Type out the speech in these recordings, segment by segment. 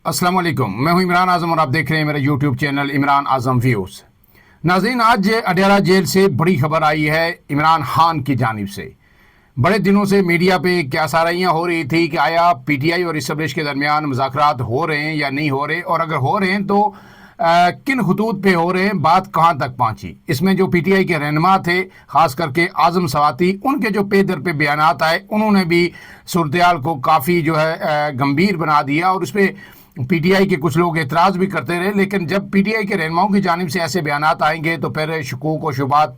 अस्सलाम वालेकुम। मैं हूं इमरान आज़म और आप देख रहे हैं मेरा यूट्यूब चैनल इमरान आज़म व्यूज़। नाज़रीन, आज अडयाला जेल से बड़ी खबर आई है इमरान खान की जानिब से। बड़े दिनों से मीडिया पे क्या साराइयाँ हो रही थी कि आया पीटीआई और इस्टेब्लिश के दरमियान मुज़ाकरात हो रहे हैं या नहीं हो रहे, और अगर हो रहे हैं तो किन खतूत पे हो रहे हैं, बात कहाँ तक पहुँची। इसमें जो पीटीआई के रहनुमा थे, ख़ास करके आज़म सवाती, उनके जो पे दर पे बयानात आए, उन्होंने भी सूरत को काफ़ी जो है गंभीर बना दिया, और उस पर पीटीआई के कुछ लोग एतराज़ भी करते रहे। लेकिन जब पीटीआई के रहनुमाओं की जानिब से ऐसे बयानात आएंगे तो फिर शकूक और शुबात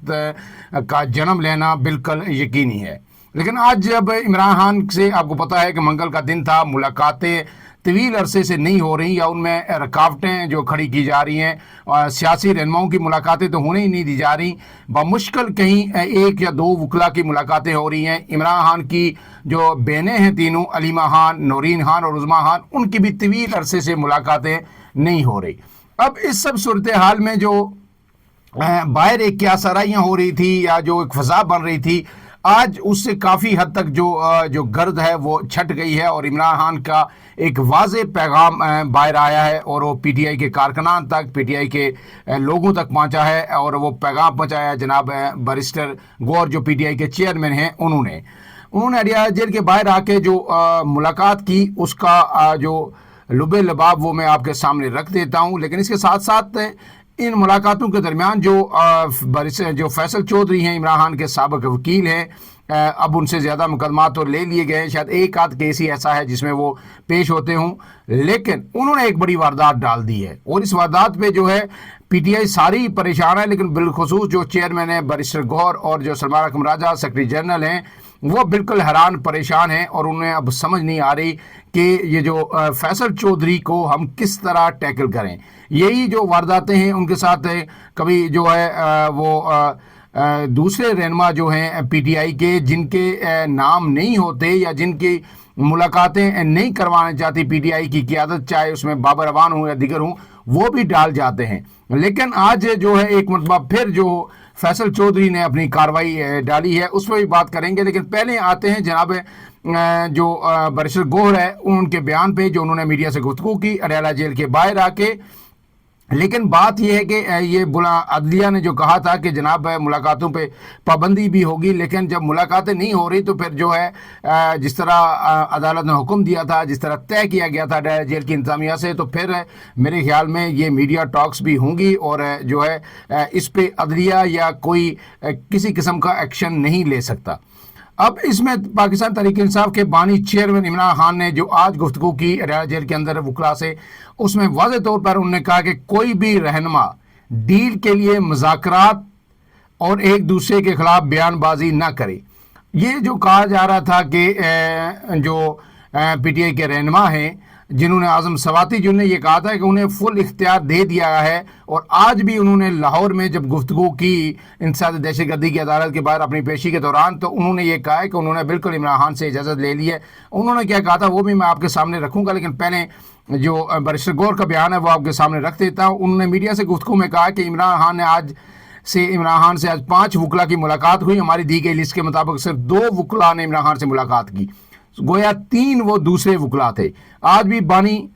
का जन्म लेना बिल्कुल यकीनी है। लेकिन आज जब इमरान खान से, आपको पता है कि मंगल का दिन था, मुलाकातें तवील अरसे से नहीं हो रही या उनमें रुकावटें जो खड़ी की जा रही हैं, और सियासी रहनुमाओं की मुलाकातें तो होने ही नहीं दी जा रही। बमुश्किल कहीं एक या दो वकला की मुलाकातें हो रही हैं। इमरान खान की जो बहनें हैं तीनों, अलीमा खान, नौरीन खान और उज़मा खान, उनकी भी तवील अरसे से मुलाकातें नहीं हो रही। अब इस सब सूरत हाल में जो बाहर एक क्या सराइयाँ हो रही थी या जो एक फ़ज़ा बन रही थी, आज उससे काफ़ी हद तक जो गर्द है वो छट गई है, और इमरान खान का एक वाज़े पैगाम बाहर आया है, और वो पीटीआई के कारकुनान तक, पीटीआई के लोगों तक पहुंचा है। और वो पैगाम पहुंचाया जनाब बैरिस्टर गौहर, जो पीटीआई के चेयरमैन हैं, उन्होंने अडयाला जेल के बाहर आके जो मुलाकात की, उसका जो लुबे लबाब वो मैं आपके सामने रख देता हूँ। लेकिन इसके साथ साथ इन मुलाकातों के दरमियान जो फैसल चौधरी हैं, इमरान खान के साबिक वकील हैं, अब उनसे ज़्यादा मुकदमा तो ले लिए गए हैं, शायद एक आध केस ही ऐसा है जिसमें वो पेश होते हों, लेकिन उन्होंने एक बड़ी वारदात डाल दी है। और इस वारदात पे जो है पीटीआई सारी परेशान है, लेकिन बिलखुसूस जो चेयरमैन है बैरिस्टर गौहर और जो सलमान अकरम राजा सेक्रेटरी जनरल हैं, वो बिल्कुल हैरान परेशान हैं, और उन्हें अब समझ नहीं आ रही कि ये जो फैसल चौधरी को हम किस तरह टैकल करें। यही जो वारदातें हैं उनके साथ कभी जो है वो दूसरे रहनुमा जो हैं पीटीआई के, जिनके नाम नहीं होते या जिनकी मुलाकातें नहीं करवाना चाहती पीटीआई की क़यादत, चाहे उसमें बाबर अवान हो या दिगर हों, वो भी डाल जाते हैं। लेकिन आज जो है एक मरतबा फिर जो फैसल चौधरी ने अपनी कार्रवाई डाली है, उस पर भी बात करेंगे। लेकिन पहले आते हैं जनाब जो बैरिस्टर गौहर है, उनके बयान पे, जो उन्होंने मीडिया से गुफ्तगू की अडयाला जेल के बाहर आके। लेकिन बात यह है कि ये अदलिया ने जो कहा था कि जनाब मुलाकातों पे पाबंदी भी होगी, लेकिन जब मुलाकातें नहीं हो रही तो फिर जो है जिस तरह अदालत ने हुक्म दिया था, जिस तरह तय किया गया था अडयाला जेल की इंतजामिया से, तो फिर मेरे ख्याल में ये मीडिया टॉक्स भी होंगी, और जो है इस पे अदलिया या कोई किसी किस्म का एक्शन नहीं ले सकता। अब इसमें पाकिस्तान तहरीक इंसाफ के बानी चेयरमैन इमरान खान ने जो आज गुफ्तगू की अडयाला जेल के अंदर वकला से, उसमें वाज़े तौर पर उन्होंने कहा कि कोई भी रहनुमा डील के लिए मुज़ाकरात और एक दूसरे के खिलाफ बयानबाजी ना करे। ये जो कहा जा रहा था कि जो पीटीआई के रहनुमा हैं, जिन्होंने आज़म सवाती, जिन्होंने ये कहा था कि उन्हें फुल इख्तियार दे दिया है, और आज भी उन्होंने लाहौर में जब गुफ्तगू की इंसदाद दहशतगर्दी की अदालत के बाहर अपनी पेशी के दौरान, तो उन्होंने ये कहा है कि उन्होंने बिल्कुल इमरान खान से इजाज़त ले ली है। उन्होंने क्या कहा था वो भी मैं आपके सामने रखूँगा, लेकिन पहले जो बैरिस्टर गौहर का बयान है वो आपके सामने रख देता हूँ। उन्होंने मीडिया से गुफ्तगू में कहा कि इमरान खान से आज 5 वकला की मुलाकात हुई। हमारी दी गई लिस्ट के मुताबिक सिर्फ 2 वकला ने इमरान खान से मुलाकात की, गोया 3 वो दूसरे वकला थे। आज भी बानी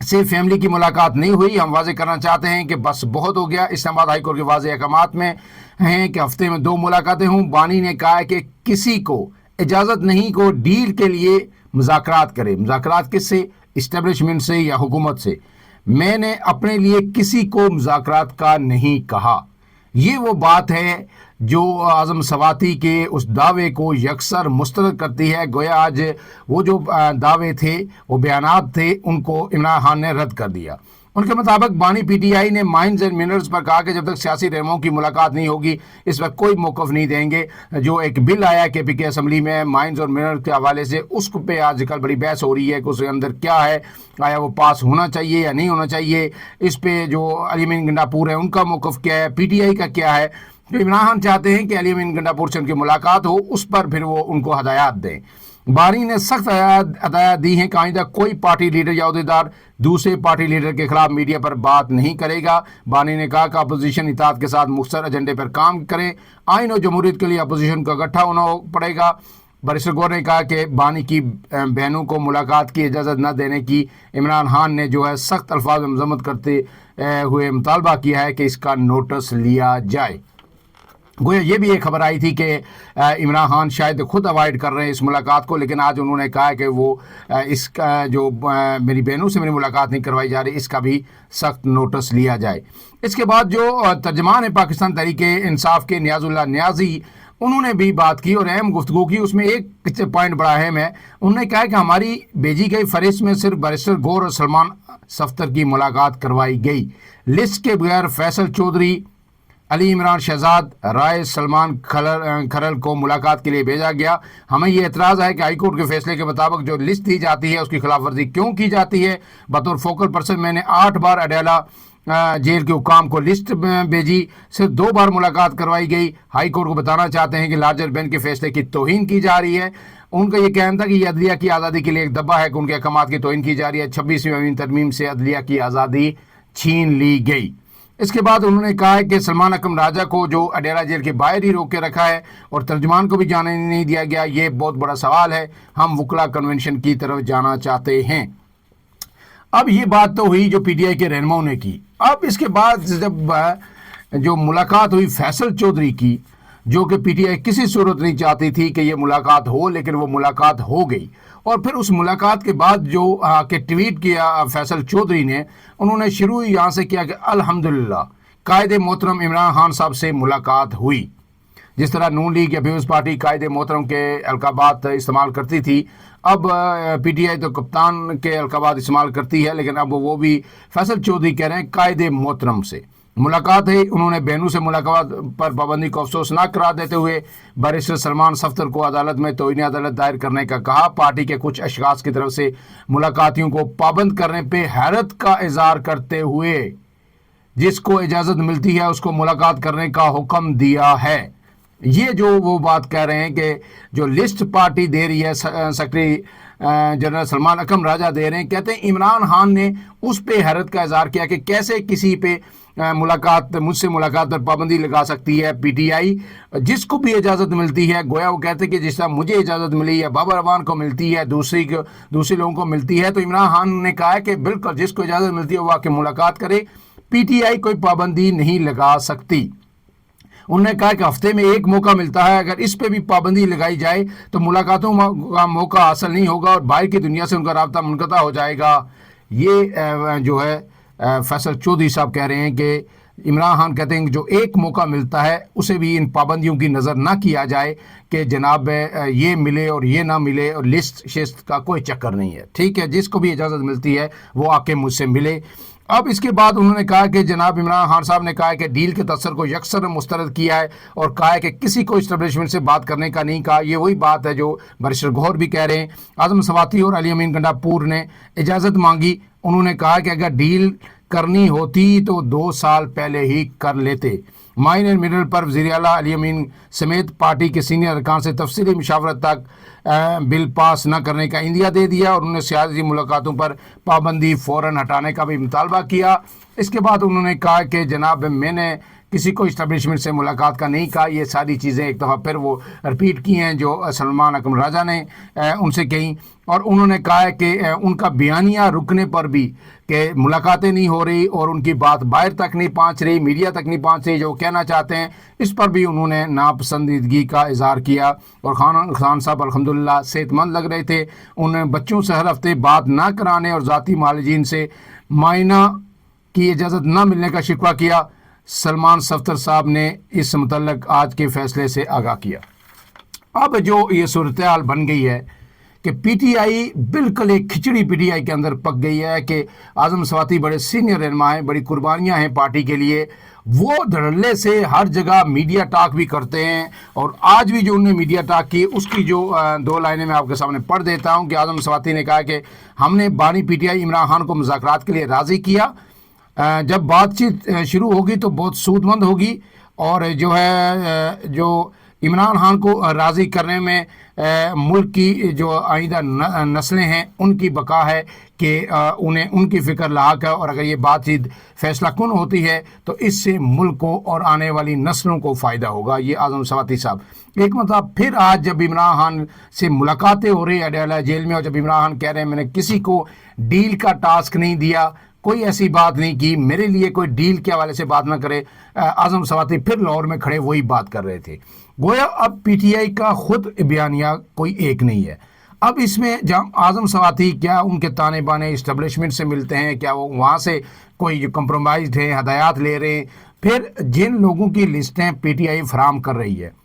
से फैमिली की मुलाकात नहीं हुई। हम वाजे करना चाहते हैं कि बस बहुत हो गया। इस्लामाबाद हाई कोर्ट के वाजे अहकामात में हैं कि हफ्ते में 2 मुलाकातें हों। बानी ने कहा है कि किसी को इजाज़त नहीं को डील के लिए मुज़ाकरात करे। मुज़ाकरात किससे? इस्टेब्लिशमेंट से या हुकूमत से। मैंने अपने लिए किसी को मुज़ाकरात का नहीं कहा। ये वो बात है जो आज़म सवाती के उस दावे को यकसर मुस्तरद करती है। गोया आज वो जो दावे थे, वो बयानात थे, उनको इमरान खान ने रद्द कर दिया। उनके मुताबिक बानी पीटीआई ने माइंस एंड मिनरल्स पर कहा कि जब तक सियासी रहनुमाओं की मुलाकात नहीं होगी, इस वक्त कोई मौक़िफ़ नहीं देंगे। जो एक बिल आया केपीके असम्बली में माइंस और मिनरल्स के हवाले से, उस पे आजकल बड़ी बहस हो रही है कि उसके अंदर क्या है, आया वो पास होना चाहिए या नहीं होना चाहिए। इस पे जो अली अमीन गंडापुर है, उनका मौक़िफ़ क्या है, पीटीआई का क्या है। तो इमरान खान चाहते हैं कि अली अमीन गंडापुर से उनकी मुलाकात हो, उस पर फिर वो उनको हदायत दें। बानी ने सख्त हदायत दी है कि आइंदा कोई पार्टी लीडर या अहदेदार दूसरे पार्टी लीडर के खिलाफ मीडिया पर बात नहीं करेगा। बानी ने कहा कि अपोजिशन इत्तेहाद के साथ मुख्तसर एजेंडे पर काम करें। आइन और जमहूरियत के लिए अपोजिशन को इकट्ठा होना पड़ेगा। बैरिस्टर गौर ने कहा कि बानी की बहनों को मुलाकात की इजाज़त न देने की इमरान खान ने जो है सख्त अल्फाज में मजम्मत करते हुए मुतालबा किया है कि इसका नोटिस लिया जाए। गोया ये भी एक खबर आई थी कि इमरान खान शायद खुद अवॉइड कर रहे हैं इस मुलाकात को, लेकिन आज उन्होंने कहा है कि वो इसका जो मेरी बहनों से मेरी मुलाकात नहीं करवाई जा रही, इसका भी सख्त नोटिस लिया जाए। इसके बाद जो तर्जमान है पाकिस्तान तहरीक इंसाफ के नियाजुल्लाह नियाजी, उन्होंने भी बात की और अहम गुफ्तगू की। उसमें एक पॉइंट बड़ा अहम है। उन्होंने कहा कि हमारी भेजी गई फहरिस्त में सिर्फ बैरिस्टर गौर और सलमान सफ्तर की मुलाकात करवाई गई। लिस्ट के बगैर फैसल चौधरी, अली इमरान शहजाद, राय सलमान खरल को मुलाकात के लिए भेजा गया। हमें ये एतराज़ है कि हाई कोर्ट के फैसले के मुताबिक जो लिस्ट दी जाती है उसकी खिलाफ वर्जी क्यों की जाती है। बतौर फोकल पर्सन मैंने 8 बार अडयाला जेल के हुकाम को लिस्ट भेजी, सिर्फ 2 बार मुलाकात करवाई गई। हाई कोर्ट को बताना चाहते हैं कि लार्जर बेंच के फैसले की तौहीन की जा रही है। उनका ये कहना था कि ये अदलिया की आज़ादी के लिए एक दब्बा है कि उनके अहकामात की तौहीन की जा रही है। 26वीं अमीन तरमीम से अदलिया की आज़ादी छीन ली गई। इसके बाद उन्होंने कहा है कि सलमान अकरम राजा को जो अडेरा जेल के बाहर ही रोक के रखा है और तर्जुमान को भी जाने नहीं दिया गया, ये बहुत बड़ा सवाल है। हम वकला कन्वेंशन की तरफ जाना चाहते हैं। अब ये बात तो हुई जो पीटीआई के रहनुमाओं ने की। अब इसके बाद जब जो मुलाकात हुई फैसल चौधरी की, जो कि पीटीआई किसी सूरत नहीं चाहती थी कि ये मुलाकात हो, लेकिन वो मुलाकात हो गई। और फिर उस मुलाकात के बाद जो के ट्वीट किया फैसल चौधरी ने, उन्होंने शुरू ही यहाँ से किया कि अल्हम्दुलिल्लाह कायदे मोहतरम इमरान खान साहब से मुलाकात हुई। जिस तरह नून लीग या पीपल्स पार्टी कायदे मोहतरम के अलकाबात इस्तेमाल करती थी, अब पीटीआई तो कप्तान के अलकाबात इस्तेमाल करती है, लेकिन अब वो भी फैसल चौधरी कह रहे हैं कायदे मोहतरम से मुलाकात है। उन्होंने बहनों से मुलाकात पर पाबंदी को अफसोसनाक करार देते हुए बैरिस्टर सलमान सफ्तर को अदालत में तौहीन अदालत दायर करने का कहा। पार्टी के कुछ अशखास की तरफ से मुलाकातियों को पाबंद करने पर हैरत का इजहार करते हुए जिसको इजाज़त मिलती है उसको मुलाकात करने का हुक्म दिया है। ये जो वो बात कह रहे हैं कि जो लिस्ट पार्टी दे रही है, सेक्रेटरी जनरल सलमान अकरम राजा दे रहे हैं, कहते हैं इमरान खान ने उस पे हैरत का इजहार किया कि कैसे किसी पे मुझसे मुलाकात पर पाबंदी लगा सकती है पीटीआई, जिसको भी इजाज़त मिलती है। गोया वो कहते हैं कि जिस तरह मुझे इजाज़त मिली है, बाबर अवान को मिलती है, दूसरे लोगों को मिलती है, तो इमरान खान ने कहा है कि बिल्कुल जिसको इजाज़त मिलती है वो आके मुलाकात करे, पीटीआई कोई पाबंदी नहीं लगा सकती। उन्होंने कहा कि हफ्ते में एक मौका मिलता है, अगर इस पे भी पाबंदी लगाई जाए तो मुलाकातों का मौका हासिल नहीं होगा और बाहर की दुनिया से उनका राब्ता मुनक़ता हो जाएगा। ये जो है फैसल चौधरी साहब कह रहे हैं कि इमरान खान कहते हैं कि जो एक मौका मिलता है उसे भी इन पाबंदियों की नज़र ना किया जाए कि जनाब ये मिले और ये ना मिले, और लिस्ट शिस्त का कोई चक्कर नहीं है। ठीक है, जिसको भी इजाज़त मिलती है वो आके मुझसे मिले। अब इसके बाद उन्होंने कहा कि जनाब इमरान खान साहब ने कहा कि डील के तसर को यकसर मुस्तरद किया है और कहा है कि किसी को इस्टेब्लिशमेंट से बात करने का नहीं कहा। ये वही बात है जो बैरिस्टर गौहर भी कह रहे हैं। आजम सवाती और अली अमीन गंडापुर ने इजाज़त मांगी। उन्होंने कहा कि अगर डील करनी होती तो 2 साल पहले ही कर लेते। माइन एंड मिनरल पर वज़ीर आला अली अमीन समेत पार्टी के सीनियर अरकान से तफसीली मुशावरत तक बिल पास न करने का इंदिया दे दिया और उन्होंने सियासी मुलाकातों पर पाबंदी फ़ौरन हटाने का भी मुतालबा किया। इसके बाद उन्होंने कहा कि जनाब मैंने किसी को इस्टेब्लिशमेंट से मुलाकात का नहीं कहा। ये सारी चीज़ें एक दफ़ा फिर वो रिपीट की हैं जो सलमान अकरम राजा ने उनसे कही, और उन्होंने कहा है कि उनका बयानिया रुकने पर भी कि मुलाकातें नहीं हो रही और उनकी बात बाहर तक नहीं पहुंच रही, मीडिया तक नहीं पहुंच रही जो कहना चाहते हैं, इस पर भी उन्होंने नापसंदीदगी का इजहार किया। और खान साहब अल्हम्दुलिल्लाह सेहतमंद लग रहे थे। उन्हें बच्चों से हर हफ्ते बात ना कराने और ज़ाती मालिजीन से मायना की इजाज़त ना मिलने का शिकवा किया। सलमान सफ्तर साहब ने इस मुतल्लक आज के फैसले से आगाह किया। अब जो ये सूरत हाल बन गई है कि पीटीआई बिल्कुल एक खिचड़ी पीटीआई के अंदर पक गई है कि आजम सवाती बड़े सीनियर रहनुमा हैं, बड़ी कुर्बानियां हैं पार्टी के लिए। वो धड़ल्ले से हर जगह मीडिया टॉक भी करते हैं और आज भी जो उन्होंने मीडिया टॉक की उसकी जो 2 लाइनें मैं आपके सामने पढ़ देता हूं कि आजम सवाती ने कहा कि हमने बानी पीटीआई इमरान खान को मुज़ाकरात के लिए राज़ी किया। जब बातचीत शुरू होगी तो बहुत सूदमंद होगी और जो है जो عمران خان کو راضی کرنے میں ملک کی جو آئندہ نسلیں ہیں ان کی بقا ہے کہ انہیں ان کی فکر لاحق ہے، اور اگر یہ بات چیت فیصلہ کن ہوتی ہے تو اس سے ملک کو اور آنے والی نسلوں کو فائدہ ہوگا۔ یہ اعظم سواتی صاحب ایک مرتبہ پھر آج جب عمران خان سے ملاقاتیں ہو رہی ہے اڈیالہ جیل میں، اور جب عمران خان کہہ رہے ہیں میں نے کسی کو ڈیل کا ٹاسک نہیں دیا، کوئی ایسی بات نہیں کی، میرے لیے کوئی ڈیل کے حوالے سے بات نہ کرے، اعظم سواتی پھر لاہور میں کھڑے وہی بات کر رہے تھے۔ گویا اب پی ٹی آئی کا خود بیانیہ کوئی ایک نہیں ہے۔ اب اس میں جب اعظم سواتی کیا ان کے تانے بانے اسٹیبلشمنٹ سے ملتے ہیں، کیا وہ وہاں سے کوئی جو کمپرومائزڈ ہیں ہدایات لے رہے ہیں، پھر جن لوگوں کی لسٹیں پی ٹی آئی فراہم کر رہی ہے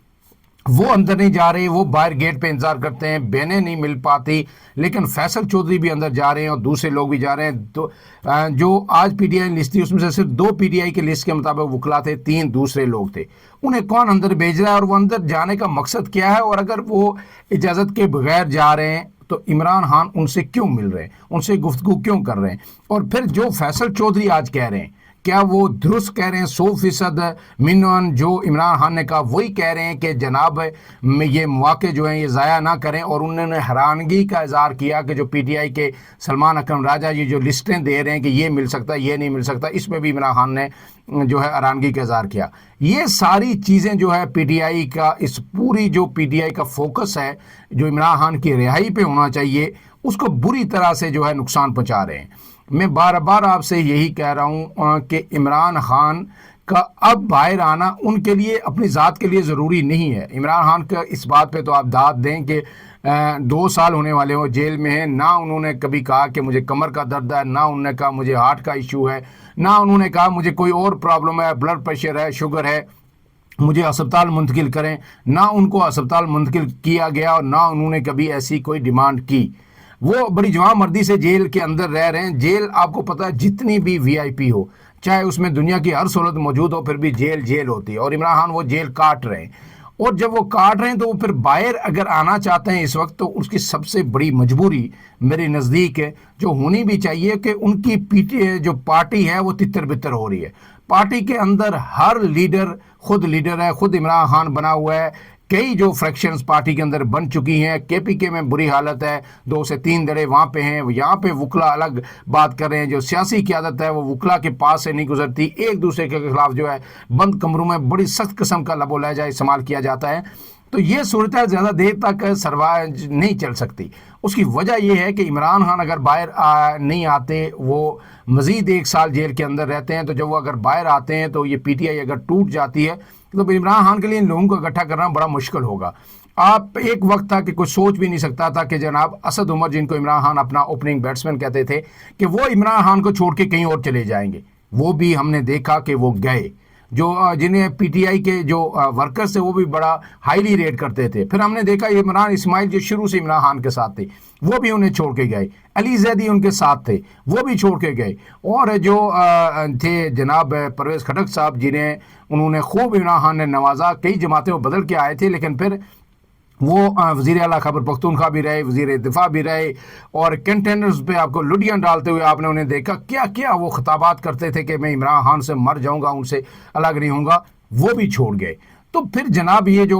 وہ اندر نہیں جا رہے، وہ باہر گیٹ پہ انتظار کرتے ہیں، بینیں نہیں مل پاتی، لیکن فیصل چودھری بھی اندر جا رہے ہیں اور دوسرے لوگ بھی جا رہے ہیں۔ تو جو آج پی ٹی آئی لسٹ تھی اس میں سے صرف 2 پی ٹی آئی کی لسٹ کے مطابق وکلا تھے، 3 دوسرے لوگ تھے۔ انہیں کون اندر بھیج رہا ہے اور وہ اندر جانے کا مقصد کیا ہے، اور اگر وہ اجازت کے بغیر جا رہے ہیں تو عمران خان ان سے کیوں مل رہے ہیں، ان سے گفتگو کیوں کر رہے ہیں؟ اور پھر جو فیصل چودھری آج کہہ رہے ہیں کیا وہ درست کہہ رہے ہیں؟ 100% منون جو عمران خان نے کہا وہی کہہ رہے ہیں کہ جناب یہ مواقع جو ہیں یہ ضائع نہ کریں، اور انہوں نے حیرانگی کا اظہار کیا کہ جو پی ٹی آئی کے سلمان اکرم راجہ یہ جو لسٹیں دے رہے ہیں کہ یہ مل سکتا ہے یہ نہیں مل سکتا، اس میں بھی عمران خان نے جو ہے حیرانگی کا اظہار کیا۔ یہ ساری چیزیں جو ہے پی ٹی آئی کا اس پوری جو پی ٹی آئی کا فوکس ہے جو عمران خان کی رہائی پہ ہونا چاہیے اس کو بری طرح سے جو ہے نقصان پہنچا رہے ہیں۔ میں بار بار آپ سے یہی کہہ رہا ہوں کہ عمران خان کا اب باہر آنا ان کے لیے اپنی ذات کے لیے ضروری نہیں ہے۔ عمران خان کا اس بات پہ تو آپ داد دیں کہ 2 سال ہونے والے وہ جیل میں ہیں، نہ انہوں نے کبھی کہا کہ مجھے کمر کا درد ہے، نہ انہوں نے کہا مجھے ہارٹ کا ایشو ہے، نہ انہوں نے کہا مجھے کوئی اور پرابلم ہے، بلڈ پریشر ہے، شوگر ہے، مجھے اسپتال منتقل کریں۔ نہ ان کو اسپتال منتقل کیا گیا اور نہ انہوں نے کبھی ایسی کوئی ڈیمانڈ کی۔ وہ بڑی جوان مردی سے جیل کے اندر رہ رہے ہیں۔ جیل آپ کو پتہ ہے جتنی بھی وی آئی پی ہو، چاہے اس میں دنیا کی ہر سہولت موجود ہو، پھر بھی جیل جیل ہوتی ہے، اور عمران خان وہ جیل کاٹ رہے ہیں۔ اور جب وہ کاٹ رہے ہیں تو وہ پھر باہر اگر آنا چاہتے ہیں اس وقت، تو اس کی سب سے بڑی مجبوری میرے نزدیک ہے جو ہونی بھی چاہیے کہ ان کی پی ٹی جو پارٹی ہے وہ تتر بتر ہو رہی ہے۔ پارٹی کے اندر ہر لیڈر خود لیڈر ہے، خود عمران خان بنا ہوا ہے۔ کئی جو فریکشنز پارٹی کے اندر بن چکی ہیں، کے پی کے میں بری حالت ہے، 2 سے 3 دڑے وہاں پہ ہیں، یہاں پہ وکلا الگ بات کر رہے ہیں۔ جو سیاسی قیادت ہے وہ وکلا کے پاس سے نہیں گزرتی، ایک دوسرے کے خلاف جو ہے بند کمروں میں بڑی سخت قسم کا لب و لہجہ استعمال کیا جاتا ہے۔ تو یہ صورتحال زیادہ دیر تک سروائیو نہیں چل سکتی۔ اس کی وجہ یہ ہے کہ عمران خان اگر باہر نہیں آتے، وہ مزید 1 سال جیل کے اندر رہتے ہیں، تو جب وہ اگر باہر آتے ہیں تو یہ پی ٹی آئی اگر ٹوٹ جاتی ہے تو عمران خان کے لیے ان لوگوں کو اکٹھا کرنا بڑا مشکل ہوگا۔ آپ ایک وقت تھا کہ کوئی سوچ بھی نہیں سکتا تھا کہ جناب اسد عمر، جن کو عمران خان اپنا اوپننگ بیٹسمین کہتے تھے، کہ وہ عمران خان کو چھوڑ کے کہیں اور چلے جائیں گے۔ وہ بھی ہم نے دیکھا کہ وہ گئے۔ جو جنہیں پی ٹی آئی کے جو ورکرز تھے وہ بھی بڑا ہائیلی ریٹ کرتے تھے۔ پھر ہم نے دیکھا عمران اسماعیل جو شروع سے عمران خان کے ساتھ تھے وہ بھی انہیں چھوڑ کے گئے، علی زیدی ان کے ساتھ تھے وہ بھی چھوڑ کے گئے، اور جو تھے جناب پرویز خٹک صاحب جنہیں انہوں نے خوب عمران خان نے نوازا، کئی جماعتیں وہ بدل کے آئے تھے، لیکن پھر وہ وزیر اعلیٰ خیبر پختونخوا بھی رہے، وزیر دفاع بھی رہے، اور کنٹینرز پہ آپ کو لڈیاں ڈالتے ہوئے آپ نے انہیں دیکھا کیا کیا وہ خطابات کرتے تھے کہ میں عمران خان سے مر جاؤں گا، ان سے الگ نہیں ہوں گا، وہ بھی چھوڑ گئے۔ تو پھر جناب یہ جو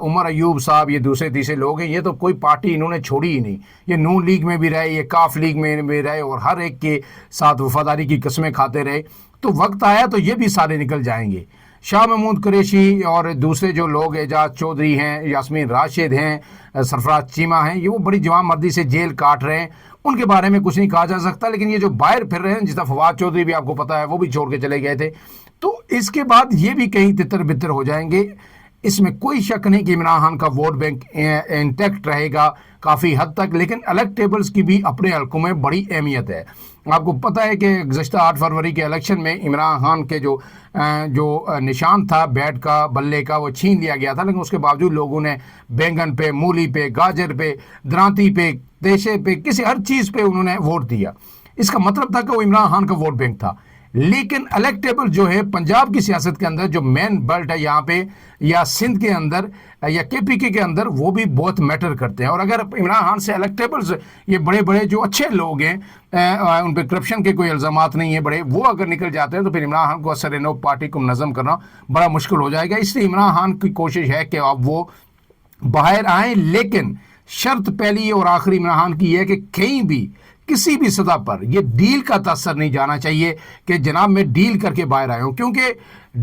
عمر ایوب صاحب، یہ دوسرے تیسرے لوگ ہیں، یہ تو کوئی پارٹی انہوں نے چھوڑی ہی نہیں۔ یہ نون لیگ میں بھی رہے، یہ کاف لیگ میں بھی رہے، اور ہر ایک کے ساتھ وفاداری کی قسمیں کھاتے رہے۔ تو وقت آیا تو یہ بھی سارے نکل جائیں گے۔ شاہ محمود قریشی اور دوسرے جو لوگ اعجاز چودھری ہیں، یاسمین راشد ہیں، سرفراز چیمہ ہیں، یہ وہ بڑی جوان مردی سے جیل کاٹ رہے ہیں، ان کے بارے میں کچھ نہیں کہا جا سکتا۔ لیکن یہ جو باہر پھر رہے ہیں، جس طرح فواد چودھری بھی آپ کو پتا ہے وہ بھی چھوڑ کے چلے گئے تھے، تو اس کے بعد یہ بھی کہیں تتر بتر ہو جائیں گے۔ اس میں کوئی شک نہیں کہ عمران خان کا ووٹ بینک انٹیکٹ رہے گا کافی حد تک، لیکن الیکٹیبلز کی بھی اپنے حلقوں میں بڑی اہمیت ہے۔ آپ کو پتہ ہے کہ گزشتہ 8 فروری کے الیکشن میں عمران خان کے جو نشان تھا بیٹ کا، بلے کا، وہ چھین لیا گیا تھا، لیکن اس کے باوجود لوگوں نے بینگن پہ، مولی پہ، گاجر پہ، درانتی پہ، دیشے پہ، کسی ہر چیز پہ انہوں نے ووٹ دیا۔ اس کا مطلب تھا کہ وہ عمران خان کا ووٹ بینک تھا۔ لیکن الیکٹیبل جو ہے پنجاب کی سیاست کے اندر جو مین بیلٹ ہے یہاں پہ یا سندھ کے اندر یا کے پی کے اندر وہ بھی بہت میٹر کرتے ہیں. اور اگر عمران خان سے الیکٹیبلز یہ بڑے بڑے جو اچھے لوگ ہیں ان پہ کرپشن کے کوئی الزامات نہیں ہیں بڑے, وہ اگر نکل جاتے ہیں تو پھر عمران خان کو اثر نو پارٹی کو منظم کرنا بڑا مشکل ہو جائے گا. اس لیے عمران خان کی کوشش ہے کہ اب وہ باہر آئیں, لیکن شرط پہلی اور آخری عمران خان کی یہ ہے کہ کہیں بھی کسی بھی سطح پر یہ ڈیل کا تاثر نہیں جانا چاہیے کہ جناب میں ڈیل کر کے باہر آیا ہوں, کیونکہ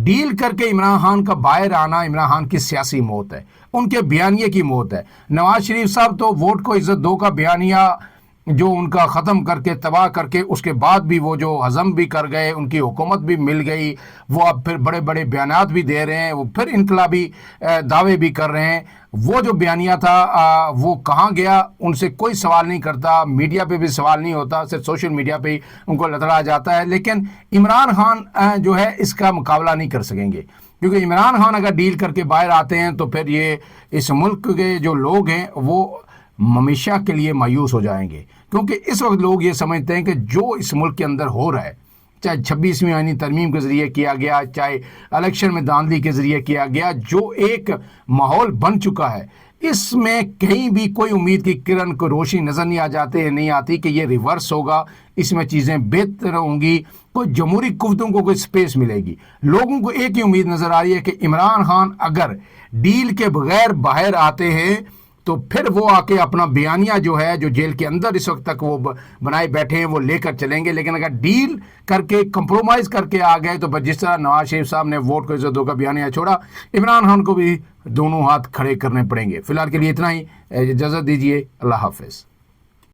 ڈیل کر کے عمران خان کا باہر آنا عمران خان کی سیاسی موت ہے, ان کے بیانیے کی موت ہے. نواز شریف صاحب تو ووٹ کو عزت دو کا بیانیہ جو ان کا ختم کر کے تباہ کر کے اس کے بعد بھی وہ جو ہضم بھی کر گئے, ان کی حکومت بھی مل گئی, وہ اب پھر بڑے بڑے بیانات بھی دے رہے ہیں, وہ پھر انقلابی دعوے بھی کر رہے ہیں. وہ جو بیانیہ تھا وہ کہاں گیا, ان سے کوئی سوال نہیں کرتا, میڈیا پہ بھی سوال نہیں ہوتا, صرف سوشل میڈیا پہ ہی ان کو لتڑا جاتا ہے. لیکن عمران خان جو ہے اس کا مقابلہ نہیں کر سکیں گے, کیونکہ عمران خان اگر ڈیل کر کے باہر آتے ہیں تو پھر یہ اس ملک کے جو لوگ ہیں وہ ہمیشہ کے لیے مایوس ہو جائیں گے. کیونکہ اس وقت لوگ یہ سمجھتے ہیں کہ جو اس ملک کے اندر ہو رہا ہے, چاہے 26ویں آئینی ترمیم کے ذریعے کیا گیا, چاہے الیکشن میں دھاندلی کے ذریعے کیا گیا, جو ایک ماحول بن چکا ہے, اس میں کہیں بھی کوئی امید کی کرن کو روشنی نظر نہیں آتی کہ یہ ریورس ہوگا, اس میں چیزیں بہتر ہوں گی, کوئی جمہوری قوتوں کو کوئی سپیس ملے گی. لوگوں کو ایک ہی امید نظر آ رہی ہے کہ عمران خان اگر ڈیل کے بغیر باہر آتے ہیں تو پھر وہ آ کے اپنا بیانیہ جو ہے جو جیل کے اندر اس وقت تک وہ بنائے بیٹھے ہیں وہ لے کر چلیں گے. لیکن اگر ڈیل کر کے کمپرومائز کر کے آ گئے تو جس طرح نواز شریف صاحب نے ووٹ کو عزت دو کا بیانیہ چھوڑا, عمران خان کو بھی دونوں ہاتھ کھڑے کرنے پڑیں گے. فی الحال کے لیے اتنا ہی, اجازت دیجیے, اللہ حافظ.